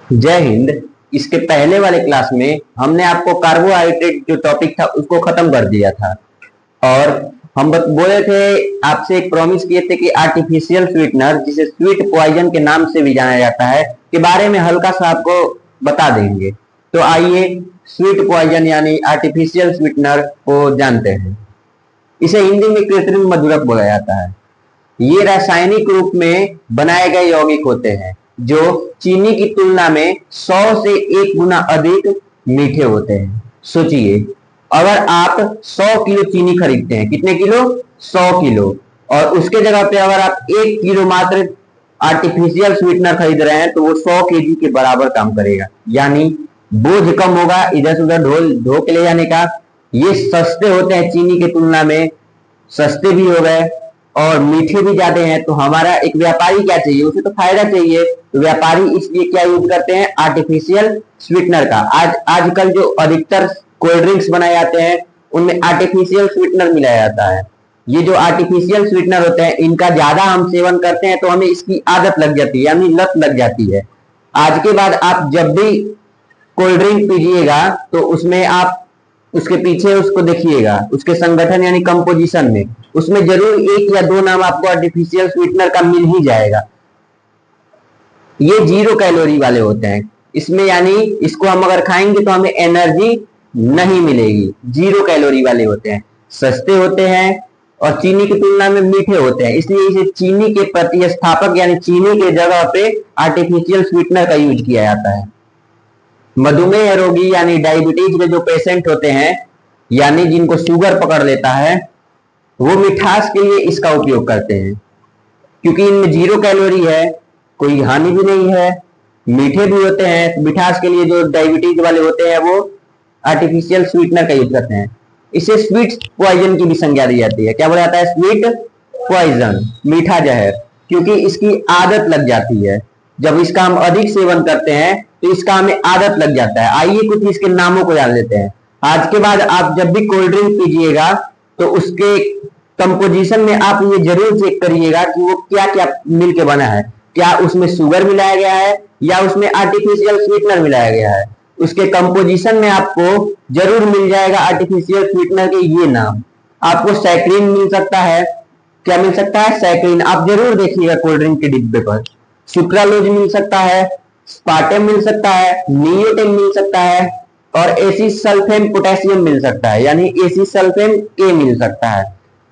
जय हिंद। इसके पहले वाले क्लास में हमने आपको कार्बोहाइड्रेट जो टॉपिक था उसको खत्म कर दिया था और हम बोले थे, आपसे एक प्रॉमिस किए थे कि आर्टिफिशियल स्वीटनर, जिसे स्वीट पॉइजन के नाम से भी जाना जाता है, के बारे में हल्का सा आपको बता देंगे। तो आइए स्वीट पॉइजन यानी आर्टिफिशियल स्वीटनर को जानते हैं। इसे हिंदी में कृत्रिम मधुरक बोला जाता है। ये रासायनिक रूप में बनाए गए यौगिक होते हैं जो चीनी की तुलना में 100 से 1 गुना अधिक मीठे होते हैं। सोचिए, अगर आप 100 किलो चीनी खरीदते हैं, कितने किलो? 100 किलो, और उसके जगह पे अगर आप 1 किलो मात्र आर्टिफिशियल स्वीटनर खरीद रहे हैं तो वो 100 केजी के बराबर काम करेगा। यानी बोझ कम होगा इधर से उधर ढो के ले जाने का। ये सस्ते होते हैं चीनी की तुलना में, सस्ते भी हो गए और मीठे भी ज्यादा हैं। तो हमारा एक व्यापारी क्या चाहिए? उसे तो फायदा चाहिए। तो व्यापारी इसलिए क्या यूज करते हैं? आर्टिफिशियल स्वीटनर का। आजकल जो अधिकतर कोल्ड ड्रिंक्स बनाए जाते हैं उनमें आर्टिफिशियल स्वीटनर मिलाया जाता है। ये जो आर्टिफिशियल स्वीटनर होते हैं इनका ज्यादा हम सेवन करते हैं तो हमें इसकी आदत लग जाती है, यानी लत लग जाती है। आज के बाद आप जब भी कोल्ड ड्रिंक पीजिएगा तो उसमें आप उसके पीछे उसको देखिएगा, उसके संगठन यानी कंपोजिशन में, उसमें जरूर 1 या 2 नाम आपको आर्टिफिशियल स्वीटनर का मिल ही जाएगा। ये 0 कैलोरी वाले होते हैं इसमें, यानी इसको हम अगर खाएंगे तो हमें एनर्जी नहीं मिलेगी। 0 कैलोरी वाले होते हैं, सस्ते होते हैं और चीनी की तुलना में मीठे होते हैं, इसलिए इसे चीनी के प्रतिस्थापक यानी चीनी के जगह पे आर्टिफिशियल स्वीटनर का यूज किया जाता है। मधुमेह रोगी यानी डायबिटीज में जो पेशेंट होते हैं, यानी जिनको शुगर पकड़ लेता है, वो मिठास के लिए इसका उपयोग करते हैं। क्योंकि इनमें 0 कैलोरी है, कोई हानि भी नहीं है, मीठे भी होते हैं। मिठास के लिए जो डायबिटीज वाले होते हैं वो आर्टिफिशियल स्वीटनर का यूज करते हैं। इसे स्वीट पॉइजन की भी संज्ञा दी जाती है। क्या बोला जाता है? स्वीट पॉइजन, मीठा जहर, क्योंकि इसकी आदत लग जाती है। जब इसका हम अधिक सेवन करते हैं तो इसका हमें आदत लग जाता है। आइए कुछ इसके नामों को जान लेते हैं। आज के बाद आप जब भी कोल्ड ड्रिंक पीजिएगा तो उसके कंपोजिशन में आप ये जरूर चेक करिएगा कि वो क्या क्या मिल के बना है। क्या उसमें शुगर मिलाया गया है या उसमें आर्टिफिशियल स्वीटनर मिलाया गया है। उसके कंपोजिशन में आपको जरूर मिल जाएगा आर्टिफिशियल स्वीटनर के ये नाम। आपको सैक्रिन मिल सकता है। क्या मिल सकता है? सैक्रिन। आप जरूर देखिएगा कोल्ड ड्रिंक के डिब्बे पर। सुक्रालोज मिल सकता है, स्पार्टेम मिल सकता है, नियोटेम मिल सकता है और एसिसल्फेम पोटेशियम मिल सकता है, यानी एसिसल्फेम ए मिल सकता है।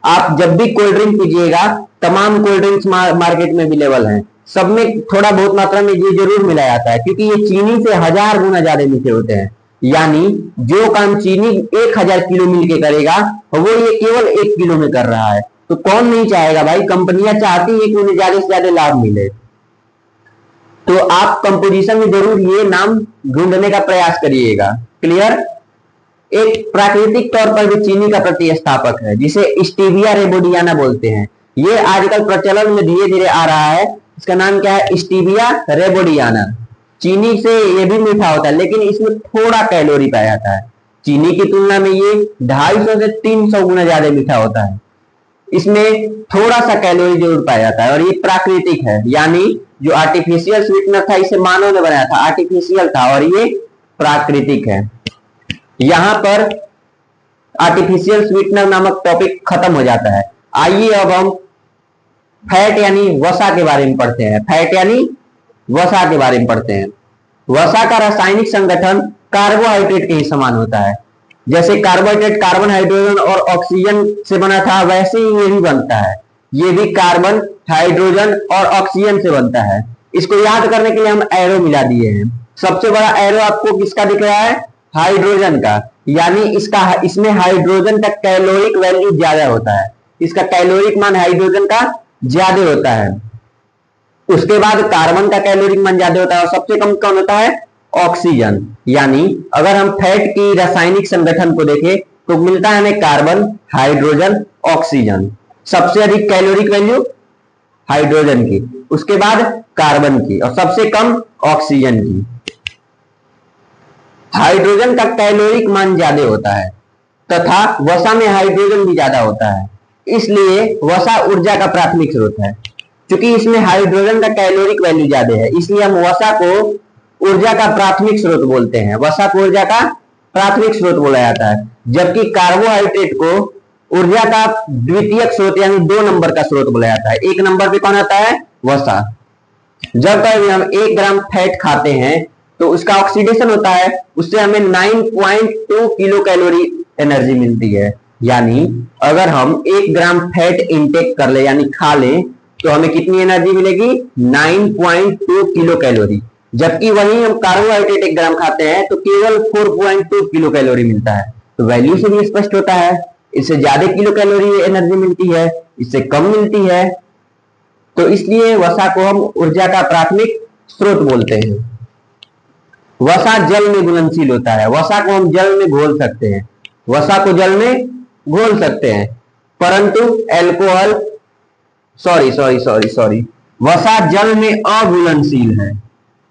आप जब भी कोल्ड ड्रिंक पीजिएगा, तमाम कोल्ड ड्रिंक्स मार्केट में अवेलेबल हैं, सब में थोड़ा बहुत मात्रा में ये जरूर मिलाया जाता है, क्योंकि ये चीनी से 1000 गुना ज्यादा मीठे होते हैं। यानी जो काम चीनी 1000 किलो मिलके करेगा वो ये केवल 1 किलो में कर रहा है। तो कौन नहीं चाहेगा भाई? कंपनियां चाहती है कि उन्हें ज्यादा से ज्यादा लाभ मिले। तो आप कंपोजिशन में जरूर ये नाम ढूंढने का प्रयास करिएगा। क्लियर? एक प्राकृतिक तौर पर भी चीनी का प्रतिस्थापक है जिसे स्टीविया रेबोडियाना बोलते हैं। ये आजकल प्रचलन में धीरे धीरे आ रहा है। इसका नाम क्या है? स्टीविया रेबोडियाना। चीनी से ये भी मीठा होता है लेकिन इसमें थोड़ा कैलोरी पाया जाता है। चीनी की तुलना में ये 250 से 300 गुना ज्यादा मीठा होता है। इसमें थोड़ा सा कैलोरी जरूर पाया जाता है और ये प्राकृतिक है। यानी जो आर्टिफिशियल स्वीटनर था इसे मानव ने बनाया था, आर्टिफिशियल था, और ये प्राकृतिक है। यहां पर आर्टिफिशियल स्वीटनर नामक टॉपिक खत्म हो जाता है। आइए अब हम फैट यानी वसा के बारे में पढ़ते हैं। फैट यानी वसा के बारे में पढ़ते हैं। वसा का रासायनिक संगठन कार्बोहाइड्रेट के ही समान होता है। जैसे कार्बोहाइड्रेट कार्बन, हाइड्रोजन और ऑक्सीजन से बना था, वैसे ही ये भी बनता है। ये भी कार्बन, हाइड्रोजन और ऑक्सीजन से बनता है। इसको याद करने के लिए हम एरो मिला दिए हैं। सबसे बड़ा एरो आपको किसका दिख रहा है? हाइड्रोजन का। यानी इसमें हाइड्रोजन का कैलोरिक वैल्यू ज्यादा होता है। इसका कैलोरिक मान हाइड्रोजन का ज्यादा होता है। उसके बाद कार्बन का कैलोरिक मान ज्यादा होता है और सबसे कम कौन होता है? ऑक्सीजन। यानी अगर हम फैट की रासायनिक संगठन को देखें तो मिलता है हमें कार्बन, हाइड्रोजन, ऑक्सीजन। सबसे अधिक कैलोरिक वैल्यू हाइड्रोजन की, उसके बाद कार्बन की और सबसे कम ऑक्सीजन की। हाइड्रोजन का कैलोरिक मान ज्यादा होता है तथा वसा में हाइड्रोजन भी ज्यादा होता है, इसलिए वसा ऊर्जा का प्राथमिक स्रोत है। क्योंकि इसमें हाइड्रोजन का कैलोरिक वैल्यू ज्यादा है इसलिए हम वसा को ऊर्जा का प्राथमिक स्रोत बोलते हैं, वसा को ऊर्जा का प्राथमिक स्रोत बोला जाता है, जबकि कार्बोहाइड्रेट को ऊर्जा का द्वितीयक स्रोत यानी 2 नंबर का स्रोत बोला जाता है। 1 नंबर पे कौन आता है? वसा। जब कभी हम 1 ग्राम फैट खाते हैं तो उसका ऑक्सीडेशन होता है, उससे हमें 9.2 किलो कैलोरी एनर्जी मिलती है। यानी अगर हम 1 ग्राम फैट इंटेक कर ले यानी खा ले तो हमें कितनी एनर्जी मिलेगी? 9.2 किलो कैलोरी। जबकि वहीं हम कार्बोहाइड्रेट 1 ग्राम खाते हैं तो केवल 4.2 किलो कैलोरी मिलता है। तो वैल्यू से भी स्पष्ट होता है, इससे ज्यादा किलो कैलोरी एनर्जी मिलती है, इससे कम मिलती है। तो इसलिए वसा को हम ऊर्जा का प्राथमिक स्रोत बोलते हैं। वसा जल में घुलनशील होता है, वसा को हम जल में घोल सकते हैं, वसा को जल में घोल सकते हैं, परंतु एल्कोहल सॉरी वसा जल में अघुलनशील है,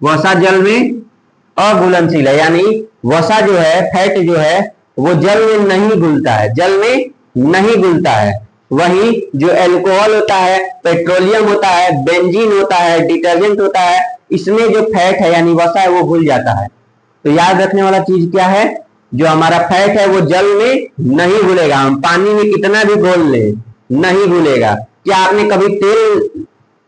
वसा जल में अघुलनशील है। यानी वसा जो है, फैट जो है वो जल में नहीं घुलता है, जल में नहीं घुलता है। वहीं जो एल्कोहल होता है, पेट्रोलियम होता है, बेंजीन होता है, डिटर्जेंट होता है, इसमें जो फैट है यानी वसा है वो घुल जाता है। तो याद रखने वाला चीज क्या है? जो हमारा फैट है वो जल में नहीं घुलेगा, हम पानी में कितना भी घोल ले नहीं घुलेगा। क्या आपने कभी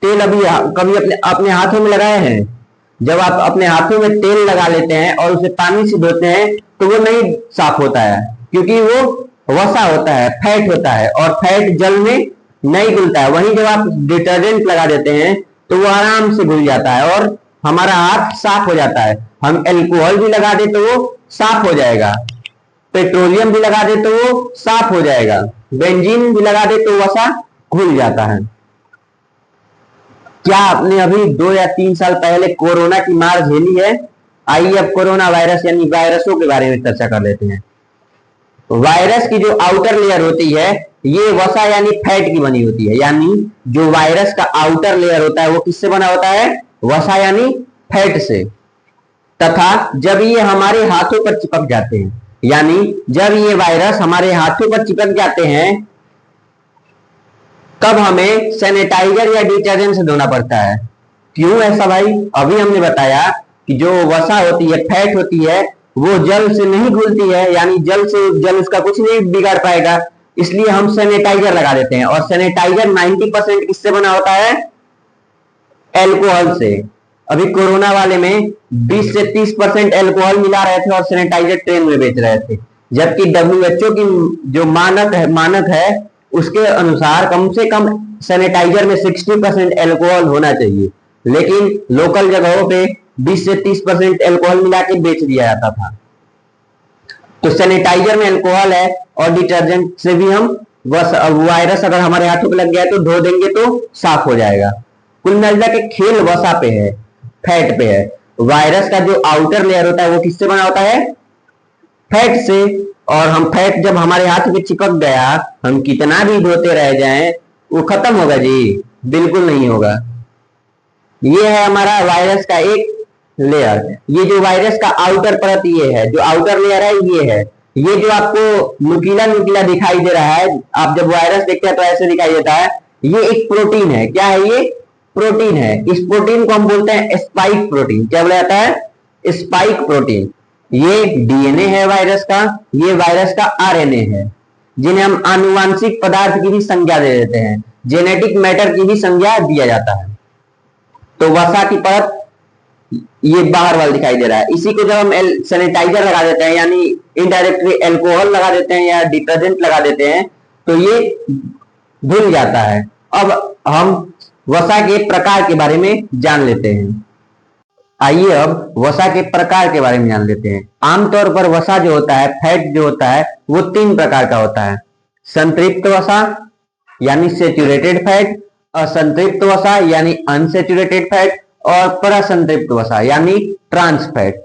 तेल अभी कभी अपने हाथों में लगाए हैं? जब आप अपने हाथों में तेल लगा लेते हैं और उसे पानी से धोते हैं तो वो नहीं साफ होता है, क्योंकि वो वसा होता है, फैट होता है, और फैट जल में नहीं घुलता है। वहीं जब आप डिटर्जेंट लगा देते हैं तो वो आराम से घुल जाता है और हमारा हाथ साफ हो जाता है। हम एल्कोहल भी लगा दे तो वो साफ हो जाएगा, पेट्रोलियम भी लगा दे तो वो साफ हो जाएगा, बेंजीन भी लगा दे तो वसा घुल जाता है। क्या आपने अभी 2 या 3 साल पहले कोरोना की मार झेली है? आइए अब कोरोना वायरस यानी वायरसों के बारे में चर्चा कर लेते हैं। वायरस की जो आउटर लेयर होती है ये वसा यानी फैट की बनी होती है। यानी जो वायरस का आउटर लेयर होता है वो किससे बना होता है? वसा यानी फैट से। तथा जब ये हमारे हाथों पर चिपक जाते हैं, यानी जब ये वायरस हमारे हाथों पर चिपक जाते हैं तब हमें सैनिटाइजर या डिटर्जेंट से धोना पड़ता है। क्यों ऐसा भाई? अभी हमने बताया कि जो वसा होती है, फैट होती है, वो जल से नहीं घुलती है, यानी जल उसका कुछ नहीं बिगाड़ पाएगा, इसलिए हम सैनिटाइजर लगा देते हैं। और सैनिटाइजर 90% किससे बना होता है? एल्कोहल से। अभी कोरोना वाले में 20 से 30% एल्कोहल मिला रहे थे और सैनिटाइजर ट्रेन में बेच रहे थे, जबकि WHO की जो मानक है उसके अनुसार कम से कम सैनिटाइजर में 60% एल्कोहल होना चाहिए, लेकिन लोकल जगहों पे 20 से 30% एल्कोहल मिला के बेच दिया जाता था। तो सैनिटाइजर में एल्कोहल है और डिटर्जेंट से भी हम वायरस अगर हमारे हाथों पे लग गया तो धो देंगे तो साफ हो जाएगा। कुल मिला के खेल वसा पे है, फैट पे है। वायरस का जो आउटर लेयर होता है वो किससे बना होता है? फैट से। और हम फैट जब हमारे हाथ में चिपक गया, हम कितना भी धोते रह जाएं वो खत्म होगा जी? बिल्कुल नहीं होगा। ये है हमारा वायरस का एक लेयर। ये जो वायरस का आउटर परत ये है, जो आउटर लेयर है ये है। ये जो आपको नुकीला नुकीला दिखाई दे रहा है, आप जब वायरस देखते हैं तो ऐसे दिखाई देता है, ये एक प्रोटीन है। क्या है ये? प्रोटीन है। इस प्रोटीन को हम बोलते हैं स्पाइक प्रोटीन। क्या बोला जाता है? Spike protein. ये डीएनए है वायरस का, ये वायरस का आरएनए है, जिन्हें हम आनुवांशिक पदार्थ की भी संज्ञा दे देते हैं, जेनेटिक मैटर की भी संज्ञा दिया जाता है। तो वसा की परत ये बाहर वाला दिखाई दे रहा है। इसी को जब हम सैनिटाइजर लगा देते हैं यानी इनडायरेक्टली एल्कोहल लगा देते हैं या डिटर्जेंट लगा देते हैं तो ये धुल जाता है। अब हम वसा के प्रकार के बारे में जान लेते हैं। आइए अब वसा के प्रकार के बारे में जान लेते हैं। आमतौर पर वसा जो होता है, फैट जो होता है, वो 3 प्रकार का होता है। संतृप्त वसा यानी सेचुरेटेड फैट, असंतृप्त वसा यानी अनसेचुरेटेड फैट, और परसंतृप्त वसा यानी ट्रांस फैट।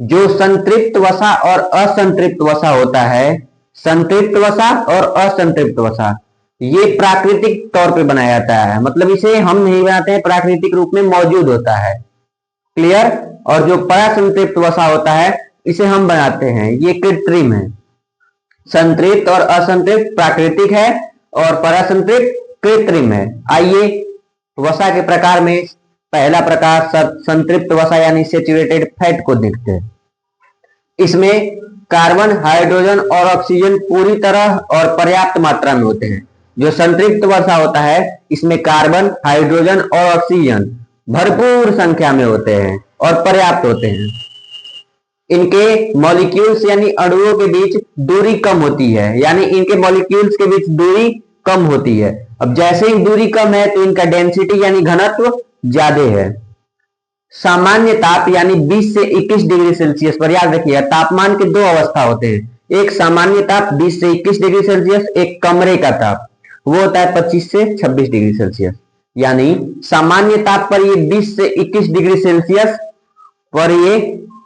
जो संतृप्त वसा और असंतृप्त वसा होता है, संतृप्त वसा और असंतृप्त वसा, ये प्राकृतिक तौर पे बनाया जाता है, मतलब इसे हम नहीं बनाते हैं, प्राकृतिक रूप में मौजूद होता है। क्लियर? और जो परसंतृप्त वसा होता है इसे हम बनाते हैं, ये कृत्रिम है। संतृप्त और असंतृप्त प्राकृतिक है और परसंतृप्त कृत्रिम है। आइए वसा के प्रकार में पहला प्रकार संतृप्त वसा यानी सेचुरेटेड फैट को देखते हैं। इसमें कार्बन, हाइड्रोजन और ऑक्सीजन पूरी तरह और पर्याप्त मात्रा में होते हैं। जो संतृप्त वसा होता है इसमें कार्बन, हाइड्रोजन और ऑक्सीजन भरपूर संख्या में होते हैं और पर्याप्त होते हैं। इनके मॉलिक्यूल्स यानी अणुओं के बीच दूरी कम होती है, यानी इनके मॉलिक्यूल्स के बीच दूरी कम होती है। अब जैसे ही दूरी कम है तो इनका डेंसिटी यानी घनत्व ज्यादा है। सामान्य ताप यानी 20 से 21 डिग्री सेल्सियस पर, याद रखिए तापमान के दो अवस्था होते हैं, एक सामान्य ताप 20 से 21 डिग्री सेल्सियस, एक कमरे का ताप वो होता है 25 से 26 डिग्री सेल्सियस। यानी सामान्य ताप पर ये 20 से 21 डिग्री सेल्सियस पर ये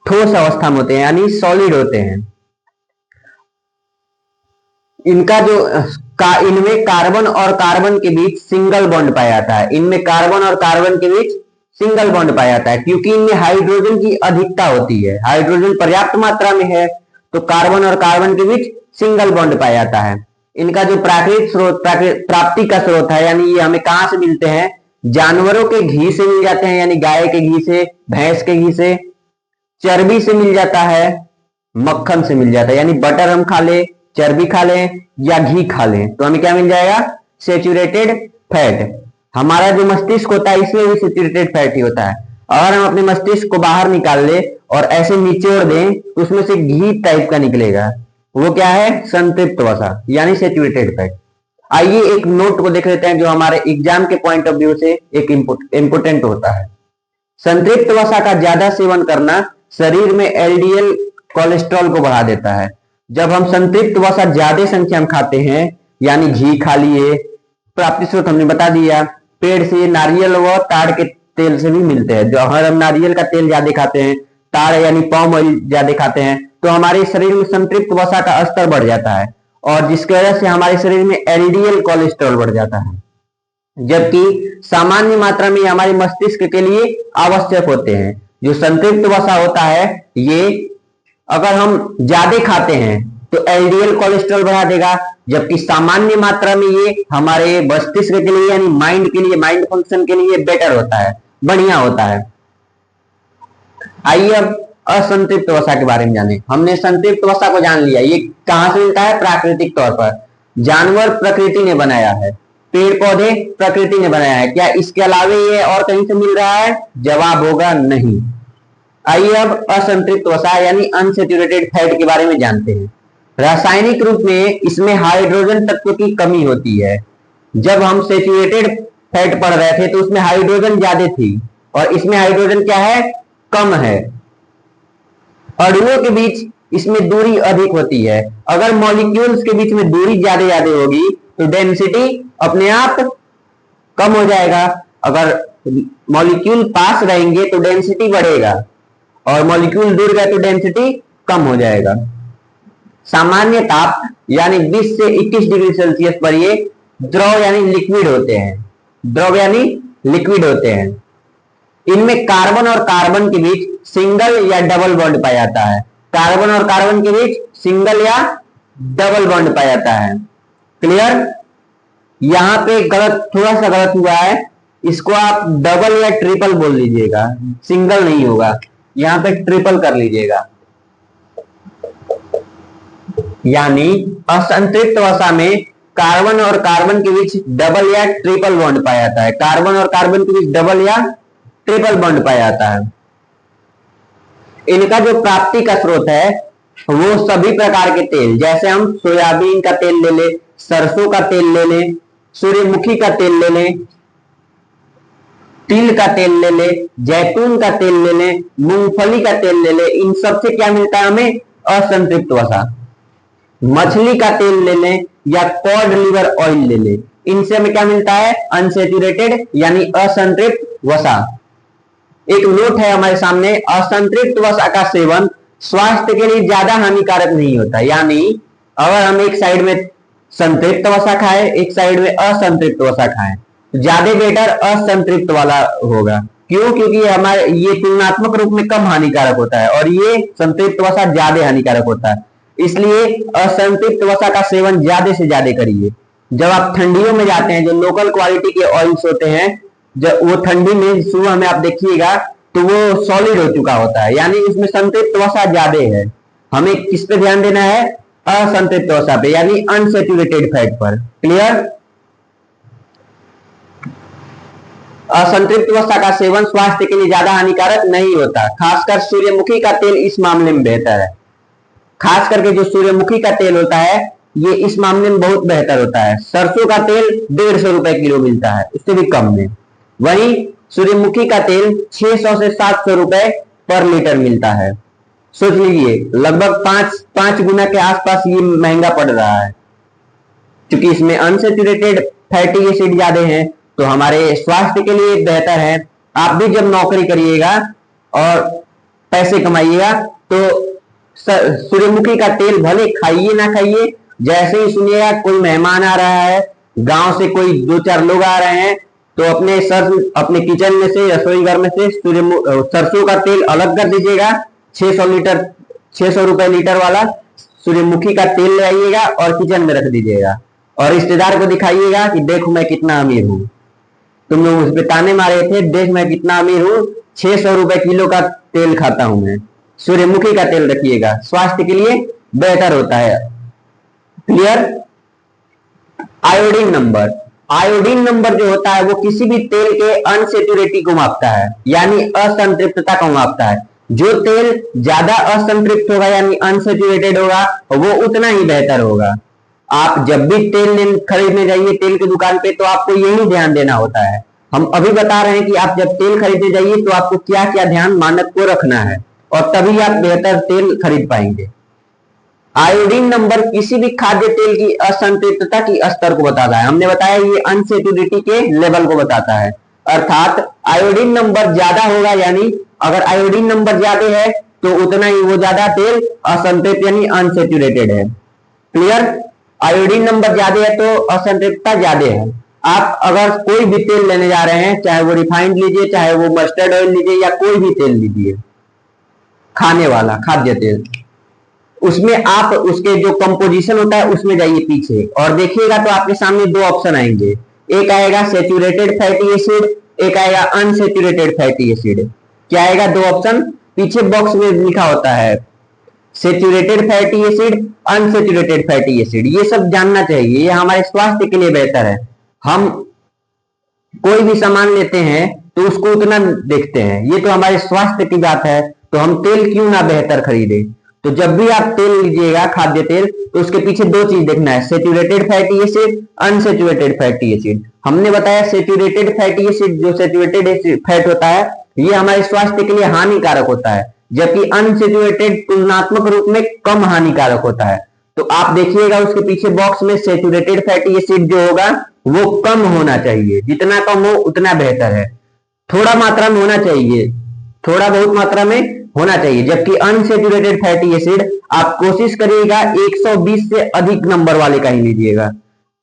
ठोस अवस्था में होते हैं यानी सॉलिड होते हैं। इनका जो इनमें कार्बन और कार्बन के बीच सिंगल बॉन्ड पाया जाता है। इनमें कार्बन और कार्बन के बीच सिंगल बॉन्ड पाया जाता है क्योंकि इनमें हाइड्रोजन की अधिकता होती है, हाइड्रोजन पर्याप्त मात्रा में है तो कार्बन और कार्बन के बीच सिंगल बॉन्ड पाया जाता है। इनका जो प्राकृतिक स्रोत, प्राप्ति का स्रोत है यानी ये हमें कहां से मिलते हैं, जानवरों के घी से मिल जाते हैं, यानी गाय के घी से, भैंस के घी से, चर्बी से मिल जाता है, मक्खन से मिल जाता है, यानी बटर हम खा ले, चर्बी खा लें या घी खा लें तो हमें क्या मिल जाएगा, सेचुरेटेड फैट। हमारा जो मस्तिष्क होता है इसमें भी सेचुरेटेड फैट ही होता है। अगर हम अपने मस्तिष्क को बाहर निकाल ले और ऐसे निचोड़ दें तो उसमें से घी टाइप का निकलेगा, वो क्या है, संतृप्त वसा यानी सेचुरेटेड फैट। आइए एक नोट को देख लेते हैं जो हमारे एग्जाम के पॉइंट ऑफ व्यू से एक इंपोर्टेंट होता है। संतृप्त वसा का ज्यादा सेवन करना शरीर में एलडीएल कोलेस्ट्रॉल को बढ़ा देता है। जब हम संतृप्त वसा ज्यादा संख्या में खाते हैं यानी घी खा लिए, प्राप्ति स्रोत हमने बता दिया, पेड़ से नारियल व ताड़ के तेल से भी मिलते हैं। जो अगर हम नारियल का तेल ज्यादा खाते हैं, ताड़ यानी पाम ऑयल ज्यादा खाते हैं तो हमारे शरीर में संतृप्त वसा का स्तर बढ़ जाता है और जिसकी वजह से हमारे शरीर में एलडीएल कोलेस्ट्रॉल बढ़ जाता है, जबकि सामान्य मात्रा में हमारे मस्तिष्क के लिए आवश्यक होते हैं। जो संतृप्त वसा होता है ये अगर हम ज्यादा खाते हैं तो एलडीएल कोलेस्ट्रॉल बढ़ा देगा, जबकि सामान्य मात्रा में ये हमारे मस्तिष्क के लिए यानी माइंड के लिए, माइंड फंक्शन के लिए बेटर होता है, बढ़िया होता है। आइए अब असंतृप्त वसा के बारे में जाने। हमने संतृप्त वसा को जान लिया, ये कहां से मिलता है, प्राकृतिक तौर पर। जानवर प्रकृति ने बनाया है, पेड़ पौधे प्रकृति ने बनाया है, क्या इसके अलावा ये और कहीं से मिल रहा है, जवाब होगा नहीं। आइए अब असंतृप्त वसा यानी अनसेचुरेटेड फैट के बारे में जानते हैं। रासायनिक रूप में इसमें हाइड्रोजन तत्व की कमी होती है। जब हम सेचुरेटेड फैट पढ़ रहे थे तो उसमें हाइड्रोजन ज्यादा थी और इसमें हाइड्रोजन क्या है, कम है। अणुओं के बीच इसमें दूरी अधिक होती है। अगर मॉलिक्यूल्स के बीच में दूरी ज्यादा ज्यादा होगी तो डेंसिटी अपने आप कम हो जाएगा। अगर मॉलिक्यूल पास रहेंगे तो डेंसिटी बढ़ेगा और मॉलिक्यूल दूर गए तो डेंसिटी कम हो जाएगा। सामान्य ताप यानी 20 से 21 डिग्री सेल्सियस पर ये द्रव यानी लिक्विड होते हैं, द्रव यानी लिक्विड होते हैं। इनमें कार्बन और कार्बन के बीच सिंगल या डबल बॉन्ड पाया जाता है। कार्बन और कार्बन के बीच सिंगल या डबल बॉन्ड पाया जाता है। क्लियर? यहां पे गलत, थोड़ा सा गलत हुआ है, इसको आप डबल या ट्रिपल बोल लीजिएगा, सिंगल नहीं होगा, यहां पे ट्रिपल कर लीजिएगा। यानी असंतृप्त वसा में कार्बन और कार्बन के बीच डबल या ट्रिपल बॉन्ड पाया जाता है। कार्बन और कार्बन के बीच डबल या ट्रिपल बॉन्ड पाया जाता है। इनका जो प्राप्ति का स्रोत है वो सभी प्रकार के तेल, जैसे हम सोयाबीन का तेल ले लें, सरसों का तेल ले लें, सूर्यमुखी का तेल ले लें, तिल का तेल ले लें, जैतून का तेल ले लें, मूंगफली का तेल ले लें, इन सब से क्या मिलता है हमें, असंतृप्त वसा। मछली का तेल ले लें या कॉड लिवर ऑयल ले लें, इनसे हमें क्या मिलता है, अनसेचुरेटेड यानी असंतृप्त वसा। एक नोट है हमारे सामने, असंतृप्त वसा का सेवन स्वास्थ्य के लिए ज्यादा हानिकारक नहीं होता। यानी अगर हम एक साइड में संतृप्त वसा खाएं, एक साइड में असंतृप्त वसा खाएं, ज्यादा बेटर असंतृप्त वाला होगा। क्यों? क्योंकि हमारे ये तुलनात्मक रूप में कम हानिकारक होता है और ये संतृप्त वसा ज्यादा हानिकारक होता है। इसलिए असंतृप्त वसा का सेवन ज्यादा से ज्यादा करिए। जब आप ठंडियों में जाते हैं, जो लोकल क्वालिटी के ऑयल्स होते हैं जब वो ठंडी में सुबह में आप देखिएगा तो वो सॉलिड हो चुका होता है, यानी उसमें संतृप्त वसा ज्यादा है। हमें किस पे ध्यान देना है? असंतृप्त वसा पे, यानी अनसेचुरेटेड फैट पर। क्लियर? असंतृप्त वसा का सेवन स्वास्थ्य के लिए ज्यादा हानिकारक नहीं होता, खासकर सूर्यमुखी का तेल इस मामले में बेहतर है। खास करके जो सूर्यमुखी का तेल होता है ये इस मामले में बहुत बेहतर होता है। सरसों का तेल 150 रुपए किलो मिलता है, उससे भी कम में। वहीं सूर्यमुखी का तेल 600 से 700 रुपए पर लीटर मिलता है। सोच लीजिए, लगभग पांच गुना के आसपास ये महंगा पड़ रहा है। क्योंकि इसमें अनसेचुरेटेड फैटी एसिड ज्यादा है, तो हमारे स्वास्थ्य के लिए बेहतर है। आप भी जब नौकरी करिएगा और पैसे कमाइएगा तो सूर्यमुखी का तेल भले खाइए ना खाइए, जैसे ही सुनिएगा कोई मेहमान आ रहा है, गांव से कोई 2-4 लोग आ रहे हैं, तो अपने किचन में से, रसोई घर में से सरसों का तेल अलग कर दीजिएगा। 600 रुपए लीटर वाला सूर्यमुखी का तेल ले आइएगा और किचन में रख दीजिएगा, और रिश्तेदार को दिखाइएगा कि देखो मैं कितना अमीर हूं। तुम लोग उस पे ताने मारे थे, देख मैं कितना अमीर हूं, 600 रुपए किलो का तेल खाता हूं मैं। सूर्यमुखी का तेल रखिएगा, स्वास्थ्य के लिए बेहतर होता है। क्लियर? आयोडीन नंबर जो होता है वो किसी भी तेल के अनसेचुरेटी को मापता है, यानी असंतृप्तता को मापता है। जो तेल ज्यादा असंतृप्त होगा यानी अनसेचुरेटेड होगा वो उतना ही बेहतर होगा। आप जब भी तेल खरीदने जाइए तेल की दुकान पे, तो आपको यही ध्यान देना होता है। हम अभी बता रहे हैं कि आप जब तेल खरीदने जाइए तो आपको क्या क्या ध्यान मानक को रखना है, और तभी आप बेहतर तेल खरीद पाएंगे। आयोडीन नंबर किसी भी खाद्य तेल की असंतृप्तता की स्तर को बताता है। हमने बताया ये अनसेचुरेटी के लेवल को बताता है। अर्थात आयोडीन नंबर ज्यादा होगा, यानी अगर आयोडीन नंबर ज्यादा है तो उतना ही वो ज्यादा तेल असंतृप्त यानी अनसेचुरेटेड है। क्लियर? आयोडीन नंबर ज्यादा है तो असंतृप्तता ज्यादा है। आप अगर कोई भी तेल लेने जा रहे हैं, चाहे वो रिफाइंड लीजिए, चाहे वो मस्टर्ड ऑयल लीजिए, या कोई भी तेल लीजिए खाने वाला खाद्य तेल, उसमें आप उसके जो कंपोजिशन होता है उसमें जाइए पीछे और देखिएगा तो आपके सामने दो ऑप्शन आएंगे। एक आएगा सेचुरेटेड फैटी एसिड, एक आएगा अनसेचुरेटेड फैटी एसिड। क्या आएगा? दो ऑप्शन पीछे बॉक्स में लिखा होता है, saturated fatty acid, unsaturated fatty acid. ये सब जानना चाहिए, ये हमारे स्वास्थ्य के लिए बेहतर है। हम कोई भी सामान लेते हैं तो उसको उतना देखते हैं, ये तो हमारे स्वास्थ्य की बात है, तो हम तेल क्यों ना बेहतर खरीदे। तो जब भी आप तेल लीजिएगा खाद्य तेल, तो उसके पीछे दो चीज देखना है, saturated fatty acid, unsaturated fatty acid. हमने बताया सेचुरेटेड फैटी एसिड, जो सेचुरेटेड फैट होता है ये हमारे स्वास्थ्य के लिए हानिकारक होता है, जबकि अनसेचुरेटेड तुलनात्मक रूप में कम हानिकारक होता है। तो आप देखिएगा उसके पीछे बॉक्स में सेचुरेटेड फैटी एसिड जो होगा वो कम होना चाहिए, जितना कम हो उतना बेहतर है। थोड़ा मात्रा में होना चाहिए, थोड़ा बहुत मात्रा में होना चाहिए। जबकि अनसेचुरेटेड फैटी एसिड आप कोशिश करिएगा 120 से अधिक नंबर वाले का ही लीजिएगा,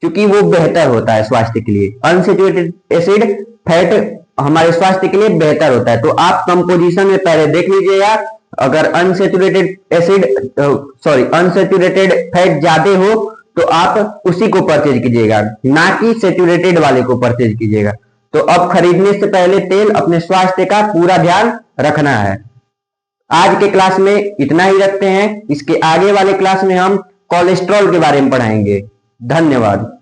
क्योंकि वो बेहतर होता है स्वास्थ्य के लिए। अनसेचुरेटेड एसिड फैट हमारे स्वास्थ्य के लिए बेहतर होता है। तो आप कंपोजिशन में पहले देख लीजिएगा, अगर अनसेचुरेटेड फैट ज्यादा हो तो आप उसी को परचेज कीजिएगा, ना कि सेचुरेटेड वाले को परचेज कीजिएगा। तो अब खरीदने से पहले तेल अपने स्वास्थ्य का पूरा ध्यान रखना है। आज के क्लास में इतना ही रखते हैं, इसके आगे वाले क्लास में हम कोलेस्ट्रॉल के बारे में पढ़ाएंगे। धन्यवाद।